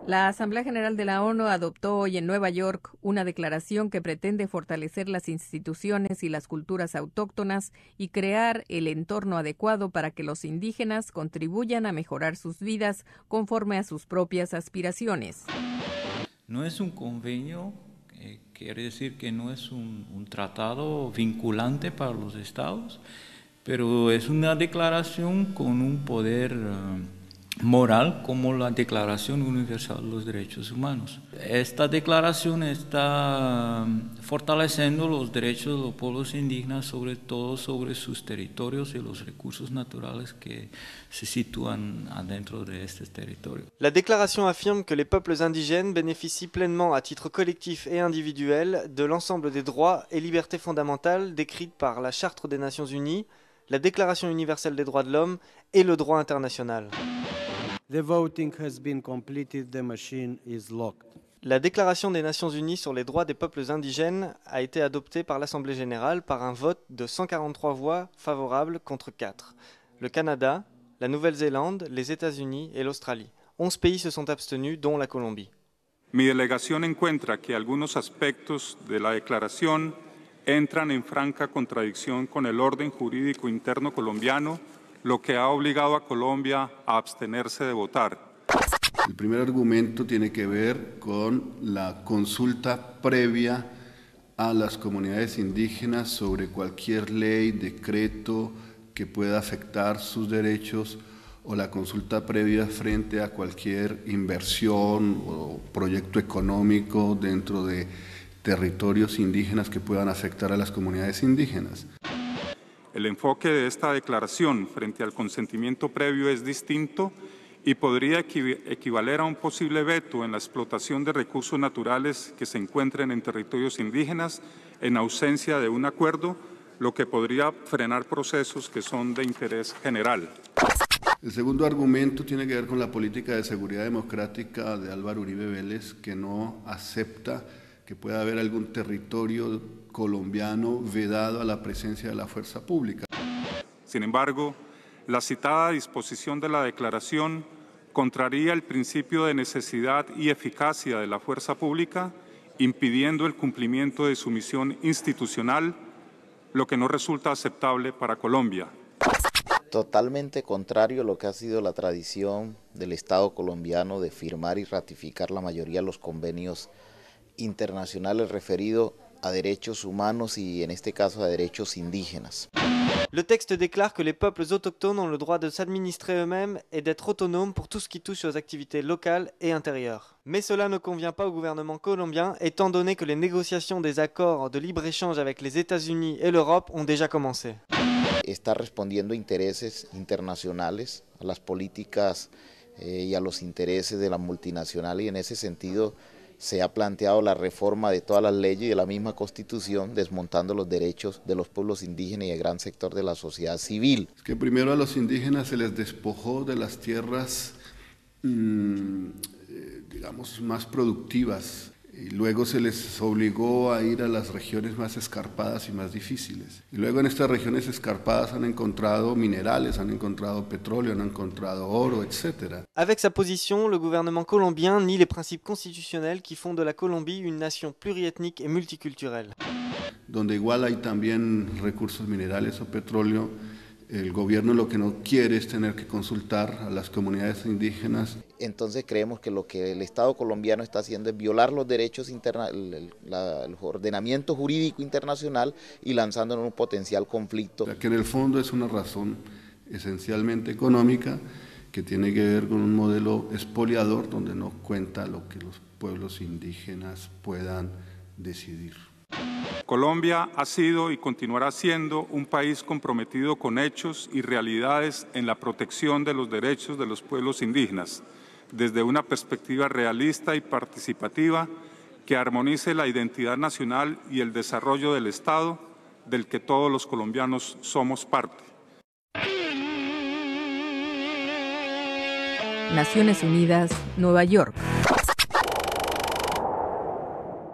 La Asamblea General de la ONU adoptó hoy en Nueva York una declaración que pretende fortalecer las instituciones y las culturas autóctonas y crear el entorno adecuado para que los indígenas contribuyan a mejorar sus vidas conforme a sus propias aspiraciones. No es un convenio, quiere decir que no es un tratado vinculante para los estados, pero es una declaración con un poder moral como la Declaración Universal de los Derechos Humanos. Esta declaración está fortaleciendo los derechos de los pueblos indígenas, sobre todo sobre sus territorios y los recursos naturales que se sitúan adentro de este territorio. La déclaration affirme que les peuples indigènes bénéficient pleinement à titre collectif et individuel de l'ensemble des droits et libertés fondamentales décrites par la Charte des Nations Unies, la Déclaration universelle des droits de l'homme et le droit international. The voting has been completed. The machine is locked. La Déclaration des Nations Unies sur les droits des peuples indigènes a été adoptée par l'Assemblée générale par un vote de 143 voix favorables contre 4. Le Canada, la Nouvelle-Zélande, les États-Unis et l'Australie. 11 pays se sont abstenus, dont la Colombie. Mi delegación encuentra que algunos aspectos de la declaración entran en franca contradicción con el orden jurídico interno colombiano, lo que ha obligado a Colombia a abstenerse de votar. El primer argumento tiene que ver con la consulta previa a las comunidades indígenas sobre cualquier ley, decreto que pueda afectar sus derechos, o la consulta previa frente a cualquier inversión o proyecto económico dentro de territorios indígenas que puedan afectar a las comunidades indígenas. El enfoque de esta declaración frente al consentimiento previo es distinto y podría equivaler a un posible veto en la explotación de recursos naturales que se encuentren en territorios indígenas en ausencia de un acuerdo, lo que podría frenar procesos que son de interés general. El segundo argumento tiene que ver con la política de seguridad democrática de Álvaro Uribe Vélez, que no acepta que pueda haber algún territorio colombiano vedado a la presencia de la fuerza pública. Sin embargo, la citada disposición de la declaración contraría el principio de necesidad y eficacia de la fuerza pública, impidiendo el cumplimiento de su misión institucional, lo que no resulta aceptable para Colombia. Totalmente contrario a lo que ha sido la tradición del Estado colombiano de firmar y ratificar la mayoría de los convenios internacionales referidos a derechos humanos y en este caso a derechos indígenas. Le texte déclare que les peuples autochtones ont le droit de s'administrer eux-mêmes et d'être autonomes pour tout ce qui touche aux activités locales et intérieures. Mais cela ne convient pas au gouvernement colombien, étant donné que les négociations des accords de libre-échange avec les États-Unis et l'Europe ont déjà commencé. Está respondiendo a intereses internacionales, a las políticas y a los intereses de la multinacional, y en ese sentido se ha planteado la reforma de todas las leyes y de la misma Constitución, desmontando los derechos de los pueblos indígenas y el gran sector de la sociedad civil. Es que primero a los indígenas se les despojó de las tierras, digamos, más productivas, y luego se les obligó a ir a las regiones más escarpadas y más difíciles. Y luego en estas regiones escarpadas han encontrado minerales, han encontrado petróleo, han encontrado oro, etc. Avec sa position, le gouvernement colombien nie les principes constitutionnels qui font de la Colombie une nation pluriethnique et multiculturelle. Donde igual hay también recursos minerales o petróleo, el gobierno lo que no quiere es tener que consultar a las comunidades indígenas. Entonces creemos que lo que el Estado colombiano está haciendo es violar los derechos el ordenamiento jurídico internacional y lanzando en un potencial conflicto. O sea, que en el fondo es una razón esencialmente económica que tiene que ver con un modelo expoliador donde no cuenta lo que los pueblos indígenas puedan decidir. Colombia ha sido y continuará siendo un país comprometido con hechos y realidades en la protección de los derechos de los pueblos indígenas, desde una perspectiva realista y participativa que armonice la identidad nacional y el desarrollo del Estado, del que todos los colombianos somos parte. Naciones Unidas, Nueva York.